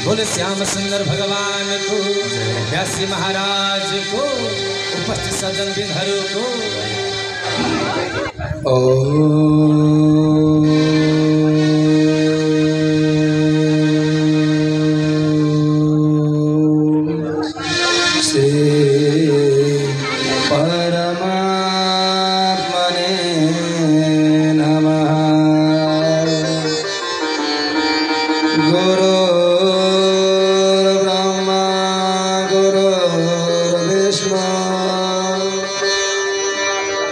बोल श्याम सुंदर भगवान को, व्यासी महाराज को, उपस्थित सज्जन विधर्म को।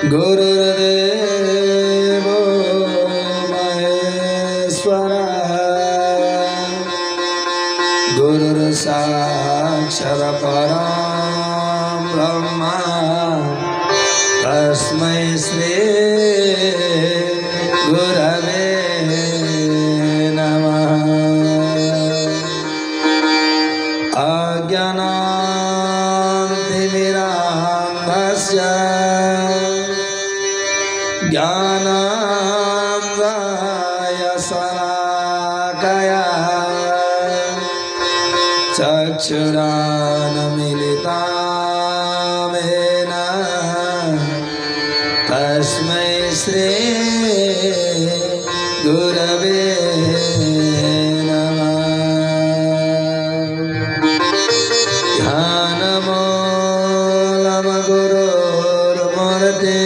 गुरुर्देवो महेश्वरः गुरुर्साक्षात् परं ब्रह्म तस्मै श्री गुरवे नमः। अज्ञानान्तिमिरान्धस्य ज्ञानामृताय शलाकया चक्षुरान्मीलितं येन तस्मै श्री गुरवे नमः। ध्यानमूलं गुरुर्मूर्ते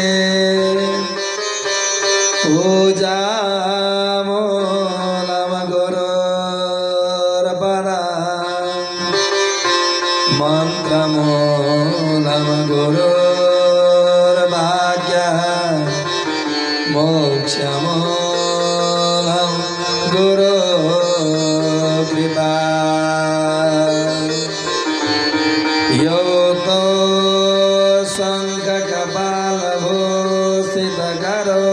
पूजामूलं गुरुर्पदम् मन्त्रमूलं गुरुर्भाग्यम् मोक्षमूलं गुरुकृपा। योतो शङ्खकपालभूषितकरो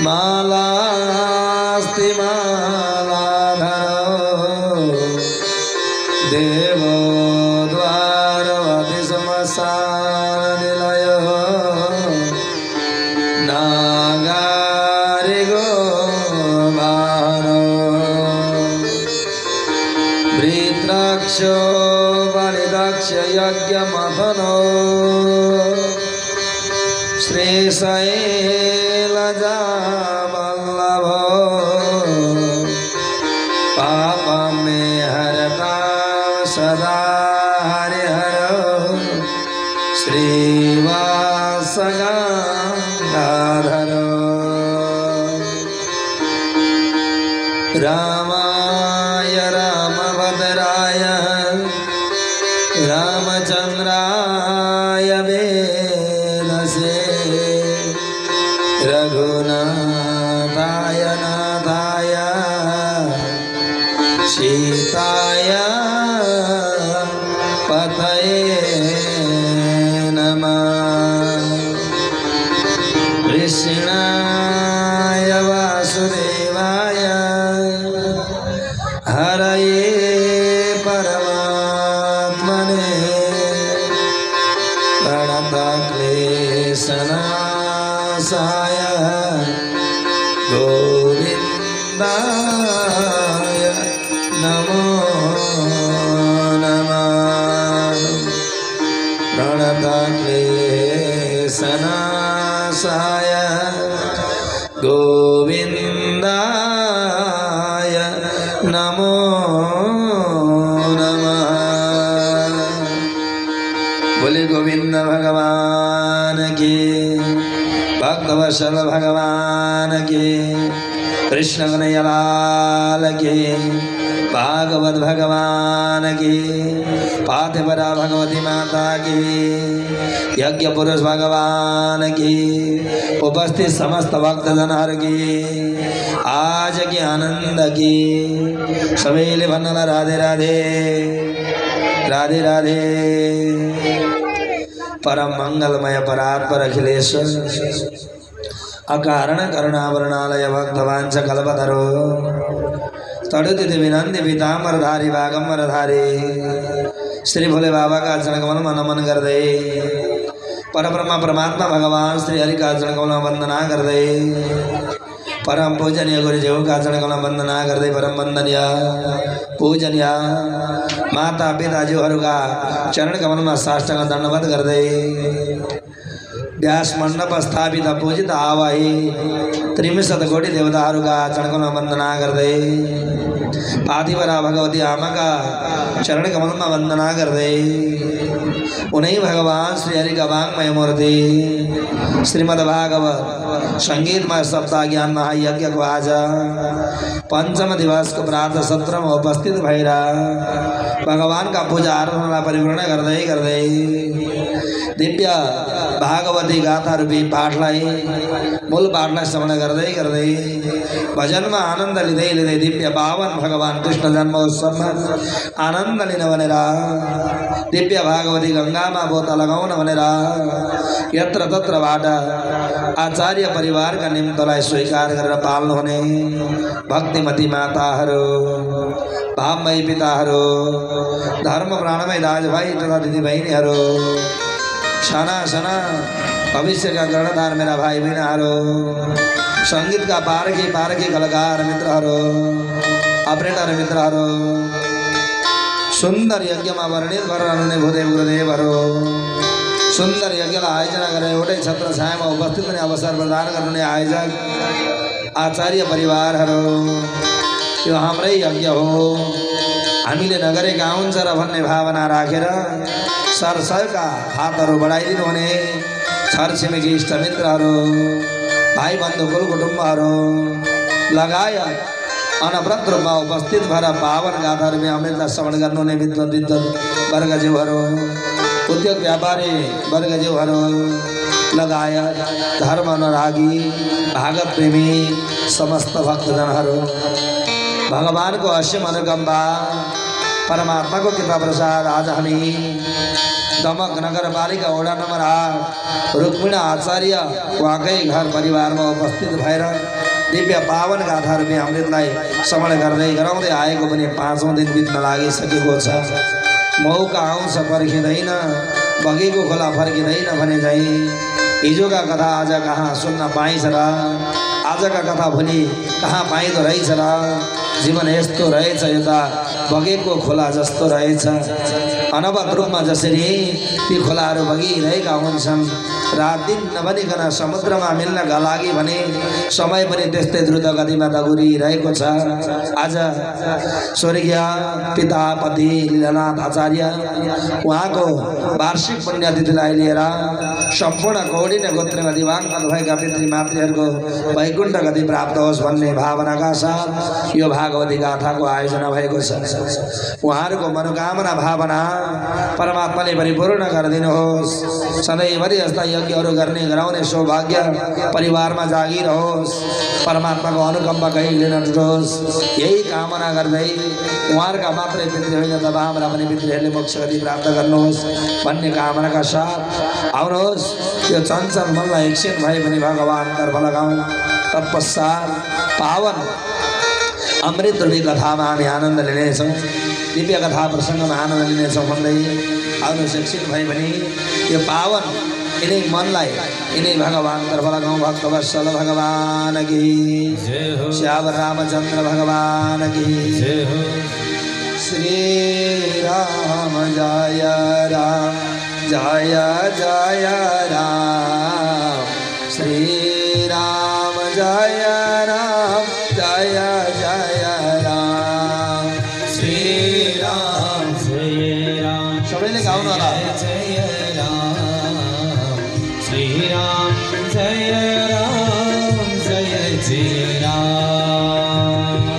मालास्ति मालाधरो देवो द्वारवति श्मशाननिलयो नागारिगो वाहनो वृत्रक्षो बलिदक्ष यज्ञमथनो श्रीशैलजावल्लभो पापं मे हरतां सदा हरिहरो श्रीवासगंगाधरो। रामाय रामभद्राय रामचन्द्राय वेदसे रघुनाथाय नाथाय सीताय पतये नमः। कृष्णाय वासुदेवाय हरये परमात्मने प्रणतक्लेशनाशाय गोविन्दाय नमो नमः। प्रणतक्लेशनाशाय गोविन्दाय नमो नमः। बोले गोविंद भगवान की, भक्तवत्सल भगवान की, कृष्ण कन्हैयालाल की, भागवत भगवान की, पार्थिवरा भगवती माता की, यज्ञ पुरुष भगवान की, उपस्थित समस्त भक्तजन हर की, आज की आनंद की। सवेले भन्नला राधे राधे राधे राधे। परम मंगलमय परात्पर अखिलेश्वर अकारण करुणावरणालय भक्तवांच कल्पतरो तड़ुतिथि विनंदि पीताम्बरधारी बागंबरधारी श्री भोले बाबा का चरण कमल मन मन कर दे। परब्रह्म परमात्मा भगवान श्री हरि का चरण कमल वंदना कर दे। परम पूजनीय गुरुदेव का चरण कमल वंदना गर्दै परम वंदनीय पूजनीय माता पिताज्यूहरूका चरण कमलमा साष्टाङ्ग दण्डवत गर्दै व्यास मण्डप स्थापित पूजित आवाही 63 कोटी देवताहरूका चरण कमलमा वन्दना गर्दै पातिवरा भगवती आमाका चरण कमलमा वन्दना गर्दै उनै भगवान श्री हरि का वाङ्मय मूर्ति श्रीमद् भागवत संगीतमय सप्ताह ज्ञान महायज्ञ को आज पंचम दिवस को प्रातः सत्र में उपस्थित भएर भगवान का पूजा आराधना परिपूर्ण गर्दै दिव्य भागवती गाथा रूपी पाठलाई मूल पाठलाई श्रवण गर्दै भजन में आनंद लिँदै दिव्य पावन भगवान कृष्ण जन्मोत्सव में आनंद लिन भनेर दिव्य भागवती गंगा में बोता लगाउन भनेर यत्र तत्रबाट आचार्य परिवार का निम्तलाई स्वीकार गरेर पाल्नु हुने भक्तिमती माताहरू भावमय पिताहरू धर्म प्राणमय दाजुभाइ तथा दिदीबहिनीहरू साना साना भविष्य का कर्णधार मेरा भाई बहनहरू संगीत का पारखी कलाकार मित्रहरू अपरेटर मित्रहरू सुंदर यज्ञ में वर्णित गर्नुहुने भूदेव गुरुदेवहरू सुंदर यज्ञलाई आयोजना गरेर एउटै छत्र छायामा उपस्थित हुने अवसर प्रदान गर्नुहुने आयोजक आचार्य परिवारहरू यो हाम्रै यज्ञ हो हामीले नगरेका हुन्छ र भन्ने भावना राखेर सरसरका हातहरू बढाइदिनु हुने छरछिमेकी इष्टमित्रहरू भाइ बन्धु कुल कुटुम्बहरू लगायत अनवरत रूपमा उपस्थित भएर पावन गाथाहरूमा अमृतलाई श्रवण गर्नुहुने विद्वत वर्गज्यूहरू उद्योग व्यापारी वर्गज्यूहरू लगायत धर्म अनुरागी भागवत प्रेमी समस्त भक्तजनहरू भगवान को असीम अनुकंपा परमात्मा को कृपा प्रसाद आज हामी दमक नगरपालिका वडा नंबर 8 रुक्मिणी आचार्य उहाँकै घर परिवार में उपस्थित भएर दिव्य पावन गाथा रूपी अमृतलाई श्रवण गर्दै गराउँदै आएको पनि 5औं दिन बित्न लागिसकेको छ। मौका आउँछ पर्खिँदैन बगेको खोला फर्किँदैन भने झैं हिजोका कथा आज कहाँ सुन्न पाइन्छ र आजका कथा भोलि कहाँ पाइँदो रहेछ र जीवन यस्तो रहेछ यो त बगेको खोला जस्तो रहेछ। अनवरत रूपमा जसरी ती खोलाहरू बगिरहेका हुन्छन् रात दिन नभनिकन समुद्रमा मिल्नका लागि भने समय पनि त्यस्तै द्रुत गतिमा दगुरिरहेको छ। आज स्वर्गीय पिता पति लीलानाथ आचार्य उहाँको वार्षिक पुण्यतिथिलाई लिएर सम्पूर्ण कौडिन्य गोत्रमा दिवाङ्गत भएका पितृमातृहरूको वैकुण्ठ गति प्राप्त होस् भन्ने भावनाका साथ यो भागवती गाथाको आयोजना भएको छ। उहाँहरूको मनोकामना भावना परमात्माले परिपूर्ण गरिदिनुहोस्। सधैँभरि यस्ता यज्ञहरू गर्ने गराउने सौभाग्य परिवारमा जागिरहोस्। परमात्माको अनुकम्पा कहिले नटुटोस् यही कामना गर्दै उहाँहरूका मात्रै पितृ होइन तब हाम्रा पनि पितृहरूले मोक्ष गति प्राप्त गर्नुहोस् भन्ने कामनाका साथ आउनुहोस् यो चञ्चल मनलाई एकछिन भए पनि भगवान तर्फ लगाउँ। तत्पश्चात पावन अमृत रूपी कथामा हामी आनन्द लिनेछौँ। दिव्य कथा प्रसङ्गमा आनन्द लिनेछौँ भन्दै आउनुहोस् एकछिन भए पनि यो पावन इन्हीं मनलाई इन्हीं भगवान तर्फ लगाऊं। भक्तवत्सल भगवान की श्यावर रामचंद्र भगवान की श्री राम जय राम जय जय राम श्री राम जय राम जय जय राम श्री राम सबैले गाउनु होला। जय राम श्री राम जय राम जय जय राम।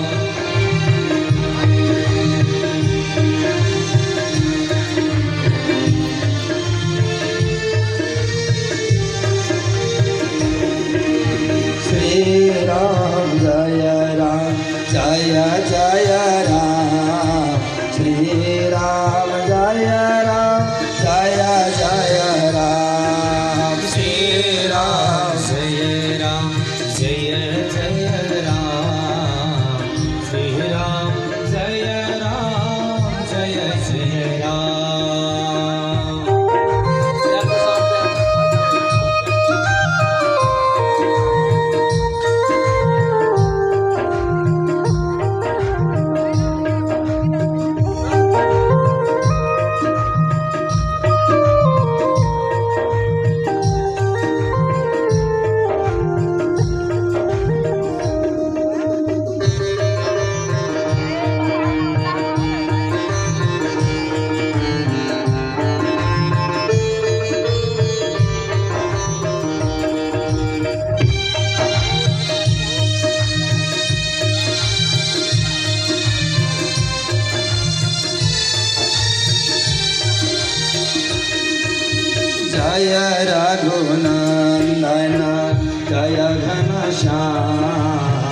जय घनश्याम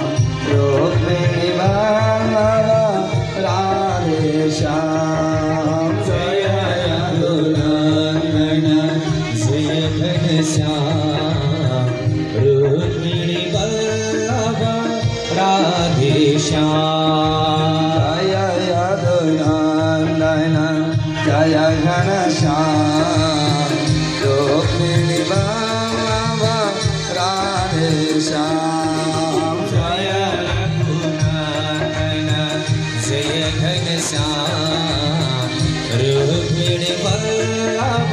रुक्मिणी वल्लभ राधे श्याम जय रघुनंदन जय घनश्याम रुक्मिणी वल्लभ राधे श्याम जय रघुनंदन जय घनश्याम रुक्मिणी वल्लभ राधे श्याम जय रघुनंदन जय घनश्याम रुक्मिणी वल्लभ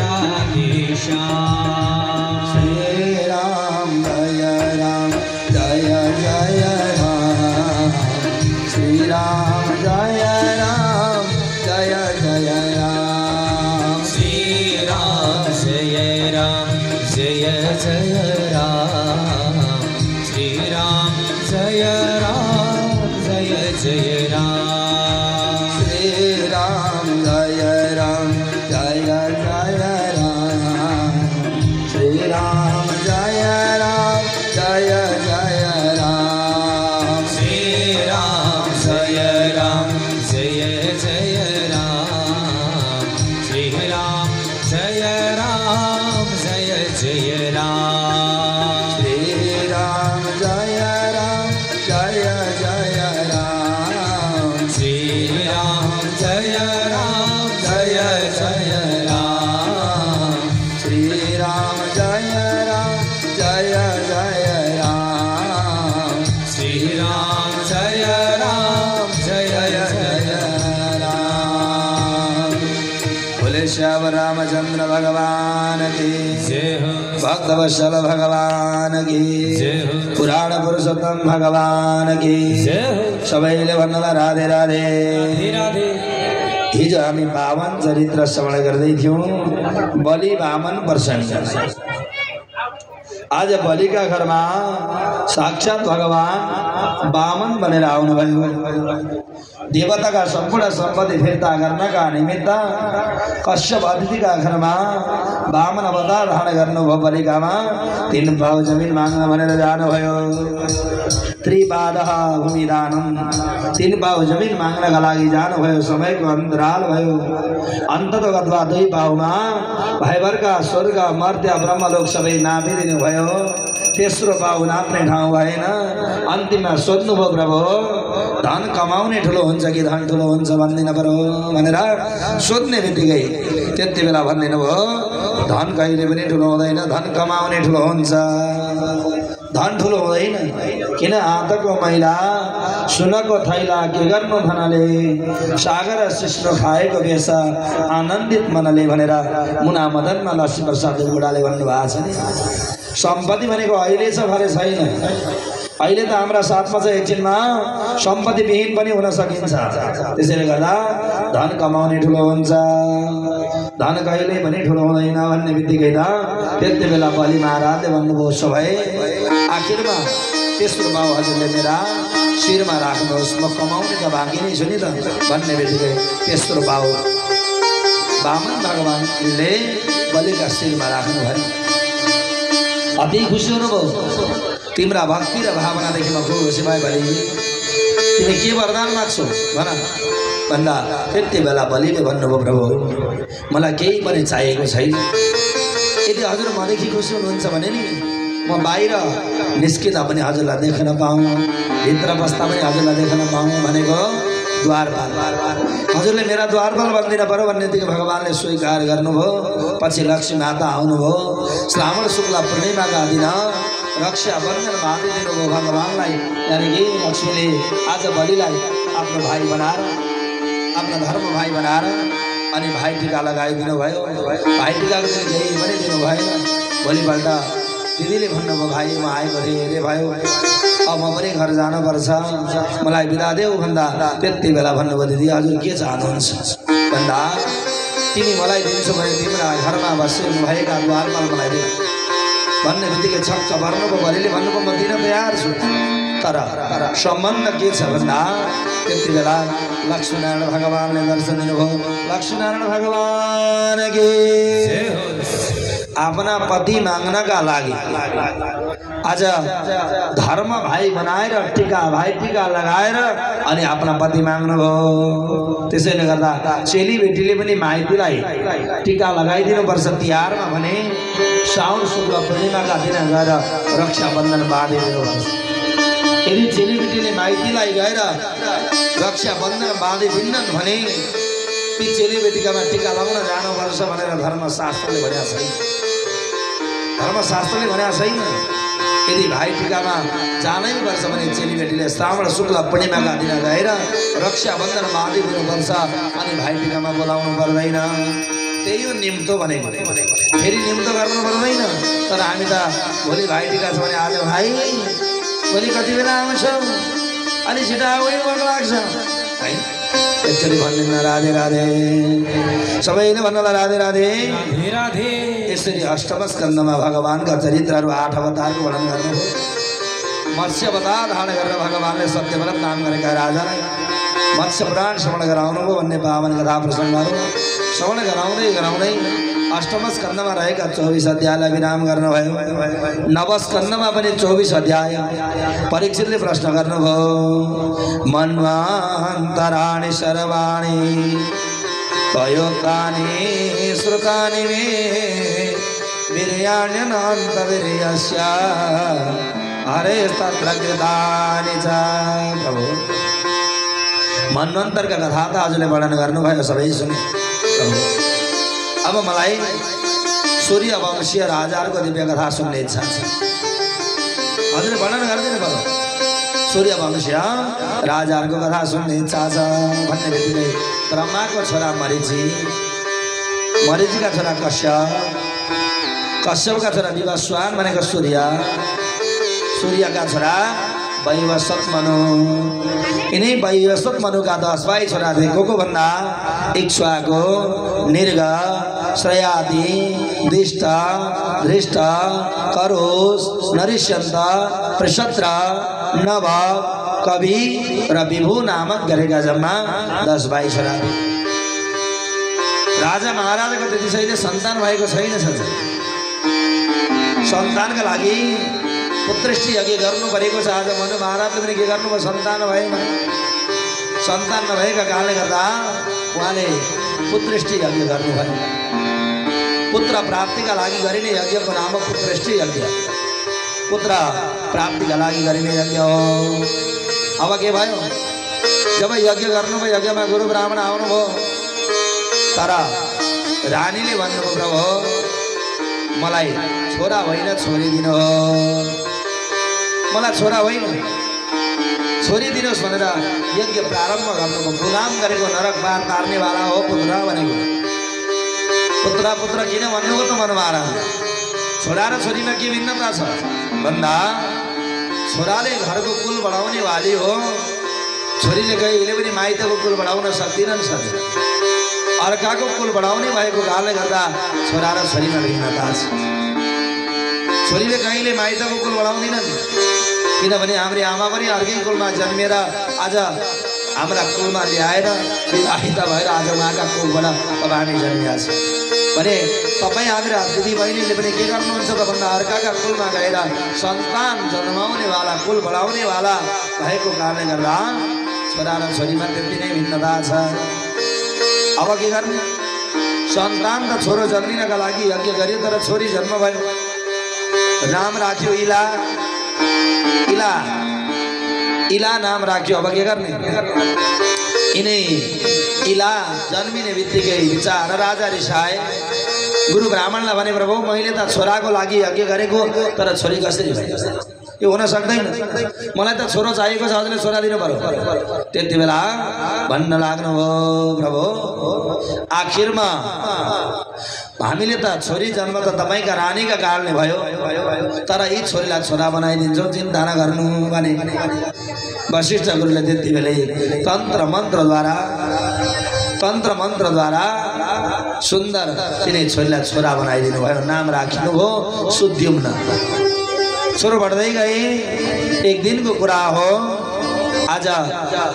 राधे श्याम श्री राम जय जय राम श्री राम जय जय राम श्री राम जय राम जय जय राम श्री राम जय जय राम श्री राम जय जय राम श्री राम जय जय राम श्री राम जय जय राम श्री राम जय जय राम श्री राम जय जय राम श्री राम जय जय राम श्री राम जय जय राम श्री राम जय जय राम बोले श्याम रामचंद्र भगवान की जय हो भक्तवत्सल भगवान की जय हो पुराण पुरुषोत्तम भगवान की जय हो सबैले भन्नुला राधे राधे राधे राधे हिजो हामी बामन चरित्र श्रवण गर्दै थियौँ बलि बामन प्रसङ्ग आज बलिका घरमा साक्षात भगवान बामन बनेर आउनुभयो देवताका सम्पूर्ण सम्पत्ति फिर्ता गर्नका निमित्त कश्यप अतिथिका घरमा बामन अवतार धारण गर्नुभयो बलिकामा 3 पाउ जमिन माग्न भनेर जानुभयो त्रिपादः भूमिदानम 3 पाउ जमिन माग्नका लागि जानुभयो समयको अन्तराल भयो अन्तत गत्वा 2 पाउमा भाइभरका स्वर्ग मर्त्य ब्रह्मलोक सबै नापिदिनु भयो तेस्रो पाउ नाप्ने ठाउँ भएन अन्तिममा सोध्नुभयो प्रभु धन कमाउने ठुलो हुन्छ कि धन ठुलो हुन्छ भन्दिन पर्यो भनेर सोध्ने बित्तिकै त्यति बेला भन्दिनु भयो धन कहिले पनि ठुलो हुँदैन धन कमाउने ठुलो हुन्छ धन ठुलो हुँदैन किन हातको मैला सुनको थैला के गर्नु धनले सागर शिष्ण खाएको बेस आनन्दित मनले भनेर मुना मदनमा लक्ष्मी प्रसाद बुढाले भन्नुभएको छ नि सम्पत्ति भनेको अहिले छ भने छैन अहिले त हाम्रा साथमा चाहिँ एकछिनमा सम्पत्ति विहीन पनि हुन सकिन्छ त्यसैले गर्दा धन कमाउने ठुलो हुन्छ धन कहिले पनि ठुलो हुँदैन भन्ने बित्तिकै त त्यति बेला बलि महाराजले भन्नुभयो उसो भए आखिरमा तेस्रो बाउ हजुरले मेरा शिरमा राख्नुहोस् म कमाउने त बाँकी नै छु नि त भन्ने बित्तिकै तेस्रो बाउ बामन भगवानले बलिका शिरमा राख्नुभयो अति खुसी हुनुभयो तिम्रा भक्ति र भावनादेखि म खुसी भए भने तिमी के वरदान माग्छौ भन भन्दा त्यति बेला बलिले भन्नुभयो प्रभु मलाई केही पनि चाहिएको छैन यदि हजुर मदेखि खुसी हुनुहुन्छ भने नि म बाहिर निस्किँदा पनि हजुरलाई देख्न पाऊँ भित्र बस्दा पनि हजुरलाई देख्न पाऊँ भनेको द्वारपाल हजुरले मेरा द्वारपाल भन्दिन पर्यो भन्नेदेखि भगवानले स्वीकार गर्नुभयो पछि लक्ष्मी माता आउनुभयो श्रावण शुक्ल पूर्णिमाका दिन रक्षा बन्धन बाँधि दिनुभयो भगवानलाई यानि कि लक्ष्मीले आज बलिलाई आफ्नो भाइ बनाएर आफ्नो धर्म भाइ बनाएर अनि भाइ टिका लगाइदिनु भयो भाइ टिकाको दिन केही पनि दिनु भएन भोलिपल्ट दिदीले भन्नुभयो भाइ म आएको थिएँ हेरे भयो अब म पनि घर जानुपर्छ मलाई बिदा देऊ भन्दा त्यति बेला भन्नुभयो दिदी हजुर के चाहनुहुन्छ भन्दा तिमी मलाई दिन्छौ भने तिम्रा घरमा बसे भएका द्वारपाल मलाई दे भन्ने बित्तिकै छक्क पर्नुभयो बलिले भन्नुभयो म दिन तयार छु तर सम्बन्ध के छ भन्दा त्यति बेला लक्ष्मीनारायण भगवानले दर्शन दिनुभयो लक्ष्मीनारायण भगवान की आफ्ना पति माग्नका लागि आज धर्म भाइ बनाएर टीका भाइ टीका लगाएर अनि आफ्ना पति माग्नुभयो। त्यसैले गर्दा चेलीबेटीले पनि माइतीलाई टीका लगाइदिनु पर्छ तिहारमा भने साउन शुक्ल पूर्णिमाका दिन गएर रक्षाबन्धन बाँधिदिनु पर्छ। यदि चेलीबेटीले माइतीलाई गएर रक्षाबन्धन बाँधिदिन्नन् भने ती चेलीबेटीकामा टीका लगाउन जानुपर्छ भनेर धर्मशास्त्रले भनेको छैन। धर्मशास्त्रले भनेको छैन। यदि भाइ टीकामा जानै पर्छ भने चेलीबेटीले श्रावण शुक्ल पूर्णिमाका दिन गएर रक्षाबन्धन बाँधिदिनुपर्छ अनि भाइ टीकामा बोलाउनु पर्दैन। त्यही हो निम्तो भनेको। फेरि निम्तो गर्नु पर्दैन। तर हामी त भोलि भाइ टीका छ भने आज भाइ भोलि कति बेला आउँछौ अलि छिटो आउनै मन लाग्छ है। एकचोटि भन्दिनँ राधे राधे, सबैले भन्नला राधे राधे राधे। यसरी अष्टम स्कन्धमा भगवानका चरित्रहरू 8 अवतारको वर्णन गर्नुभयो। मत्स्य अवतार धारण गरेर भगवानले सत्यव्रत नाम गरेका राजालाई मत्स्य पुराण श्रवण गराउनुभयो भन्ने पावन कथा प्रसङ्गहरू श्रवण गराउँदै अष्टम स्कन्धमा रहेका 24 अध्यायलाई विराम गर्नुभयो। नवस्कन्धमा पनि 24 अध्याय। परीक्षितले प्रश्न गर्नुभयो मन्वान्तराणि सर्वाणि प्रयोक्तानि श्रुतानि मे वीर्याण्यनन्तवीर्यस्य हरेस्तत्र कृतानि च। प्रभु मन्वन्तरका कथा त हजुरले वर्णन गर्नुभयो, सबै सुने। अब मलाई सूर्य वंशीय राजाहरूको दिव्य कथा सुन्ने इच्छा छ। हजुरले वर्णन गरिदिनु पर्यो। सूर्य वंशीय राजाहरूको कथा सुन्ने इच्छा छ भन्ने बित्तिकै ब्रह्माको छोरा मरीचिका छोरा कश्यपका छोरा विवस्वान भनेको सूर्यका छोरा वैवस्वत मनु। यिनै वैवस्वत मनुका 10 भाइ छोरा थिए। को भन्दा इक्ष्वाकु, निर्ग, श्रयादि, दिष्ट, धृष्ट, करोष, नरिष्यन्त, प्रशत्र, नभ, कवि र विभु नामक गरेका जम्मा 10 भाइ छोरा थिए। राजा महाराजाको त्यसैले सन्तान भएको छैन। सन्तानका लागि पुत्रष्टि यज्ञ गर्नु परेको छ। आज मनु महाराजले पनि के गर्नुभयो? सन्तान भएन। सन्तान नभएका कारणले गर्दा उहाँले पुत्रष्टि यज्ञ गर्नुभयो। पुत्र प्राप्तिका लागि गरिने यज्ञको नाम पुत्रष्टि यज्ञ। पुत्र प्राप्तिका लागि गरिने यज्ञ हो। अब के भयो? जब यज्ञ गर्नुभयो, यज्ञमा गुरु ब्राह्मण आउनुभयो, तर रानीले भन्नुभयो प्रभु मलाई छोरा होइन छोरी दिनु, मलाई छोरा होइन छोरी दिनुहोस् भनेर यज्ञ प्रारम्भ गर्नुभयो। गुलाम गरेको नरक पार तार्नेवाला हो पुत्र भनेको। पुत्र किन भन्नुभयो त मनु महाराज? छोरा र छोरीमा के भिन्नता छ भन्दा छोराले घरको कुल बढाउने वाली हो, छोरीले कहिले पनि माइतको कुल बढाउन सक्दिनन्। अर्काको कुल बढाउने भएको कारणले गर्दा छोरा र छोरीमा भिन्नता छ। छोरीले कहिले माइतको कुल बढाउँदिनन्, किनभने हाम्रो आमा पनि अर्कै कुलमा जन्मेर आज हाम्रा कुलमा ल्याएर विवाहित भएर आज उहाँका कुलबाट अब हामी जन्मिया छ भने तपाईँ हाम्रा दिदी बहिनीले पनि के गर्नुहुन्छ त भन्दा अर्काका कुलमा गएर सन्तान जन्माउनेवाला कुल बढाउनेवाला भएको कारणले गर्दा छोरा र छोरीमा त्यति नै भिन्नता छ। अब के गर्ने? सन्तान र छोरो जन्मिनका लागि यज्ञ गरियो, तर छोरी जन्म भयो। नाम राख्यो इला नाम राख्यो। अब के गर्ने? यिनै इला जन्मिने बित्तिकै विचार राजा रिसाए। गुरु ब्राह्मणलाई भने प्रभु मैले त छोराको लागि यज्ञ गरेको, तर छोरी कसरी भयो? यो हुन सक्दैन। मलाई त छोरो चाहिएको छ, हजुरले छोरा दिनु पर्यो। त्यति बेला भन्न लाग्नुभयो प्रभु आखिरमा हामीले त छोरी जन्म त तपाईँका रानीका कारणले भयो, तर यी छोरीलाई छोरा बनाइदिन्छौँ, चिन्ता नगर्नु भने वशिष्ठ गुरुले त्यति बेलै तन्त्र मन्त्रद्वारा सुन्दर तिनै छोरीलाई छोरा बनाइदिनु भयो। नाम राखिनुभयो सुद्युम्न। छोरो बढ्दै गए। एक दिनको कुरा हो, आज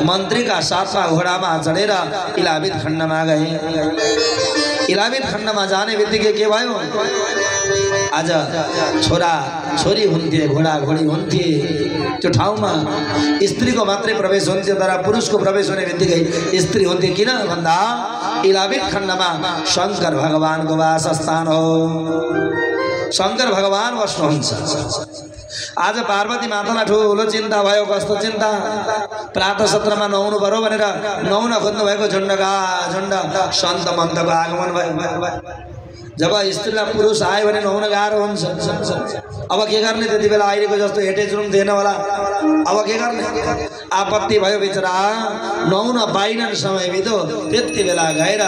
मन्त्रीका साथमा घोडामा चढेर इलाहाबाद खण्डमा गए। इलाहाबाद खण्डमा जाने बित्तिकै के भयो? आज छोरा छोरी हुन्थे घोडा घोडी हुन्थे त्यो ठाउँमा स्त्रीको मात्रै प्रवेश हुन्थ्यो तर पुरुषको प्रवेश हुने बित्तिकै स्त्री हुन्थे किन भन्दा इलावित खण्डमा शंकर भगवानको वासस्थान हो शंकर भगवान बस्नुहुन्छ आज पार्वती मातालाई ठुलो चिन्ता भयो कस्तो चिन्ता प्रातः सत्रमा नुहाउनु पर्यो भनेर नुहाउन खोज्नु भएको झुण्डका झुण्ड सन्त मन्तको आगमन भयो जब स्त्रीलाई पुरुष आयो भने नुहाउन गाह्रो हुन्छ अब के गर्ने त्यति बेला अहिलेको जस्तो एटेच रुम थिएन होला अब के गर्ने आपत्ति भयो बिचरा नुहाउन पाइनन् समय बित्यो त्यति बेला गएर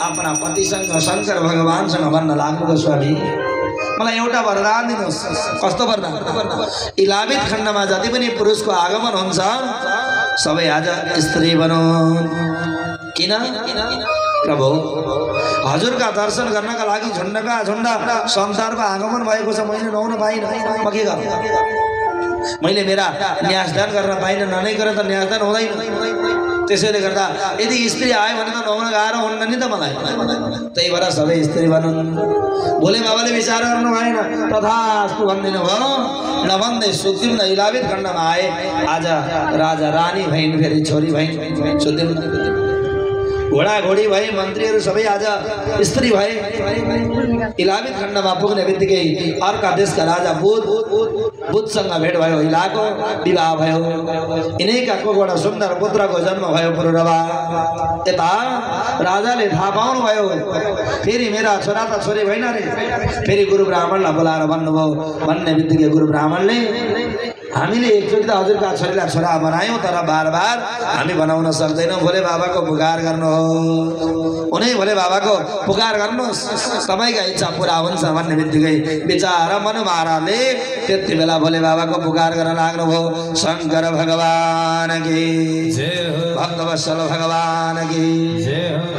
आफ्ना पतिसँग शंकर भगवानसँग भन्न लाग्नुभयो स्वामी मलाई एउटा वरदान दिनुहोस् कस्तो वरदान इलावित खण्डमा जति पनि पुरुषको आगमन हुन्छ सबै आज स्त्री बनुन् किन प्रभु हजुरका दर्शन गर्नका लागि झुण्डका झुण्ड संसारको आगमन भएको छ मैले नुहाउन पाइनँ म के गर्नु मैले मेरा न्यासदान गर्न पाइनँ ननै गरेर त न्यासदान हुँदैन त्यसैले गर्दा यदि स्त्री आयो भने त नुहाउन गाह्रो हुन्न नि त मलाई त्यही भएर सबै स्त्री बनुन् भोले बाबाले विचार गर्नु भएन तथास्तु भन्दिनु भयो नभन्दै सुत्दिउँ न इलावित खण्डमा आए आज राजा रानी भइन् फेरि छोरी भइन् सुत्दिउँ न घोडा घोडी भए मन्त्रीहरू सबै आज स्त्री भए इलावित खण्डमा पुग्ने बित्तिकै अर्का देशका राजा बुधसँग भेट भयो इलाको विवाह भयो यिनैका कोबाट सुन्दर पुत्रको जन्म भयो पुरुरवा यता राजाले थाहा पाउनु भयो फेरि मेरा छोरा त छोरी भएन रे फेरि गुरु ब्राह्मणलाई बोलाएर भन्नुभयो भन्ने बित्तिकै गुरु ब्राह्मणले हामीले एकचोटि त हजुरका छोरीलाई छोरा बनायौँ तर बार बार हामी बनाउन सक्दैनौँ भोले बाबाको पुकार गर्नु हो उनै भोले बाबाको पुकार गर्नुहोस् सबैका इच्छा पुरा हुन्छ भन्ने बित्तिकै बिचारा मनु महाराजले त्यति बेला भोले बाबाको पुकार गर्न लाग्नुभयो शंकर भगवान की जय हो भक्तवत्सल भगवान की जय हो।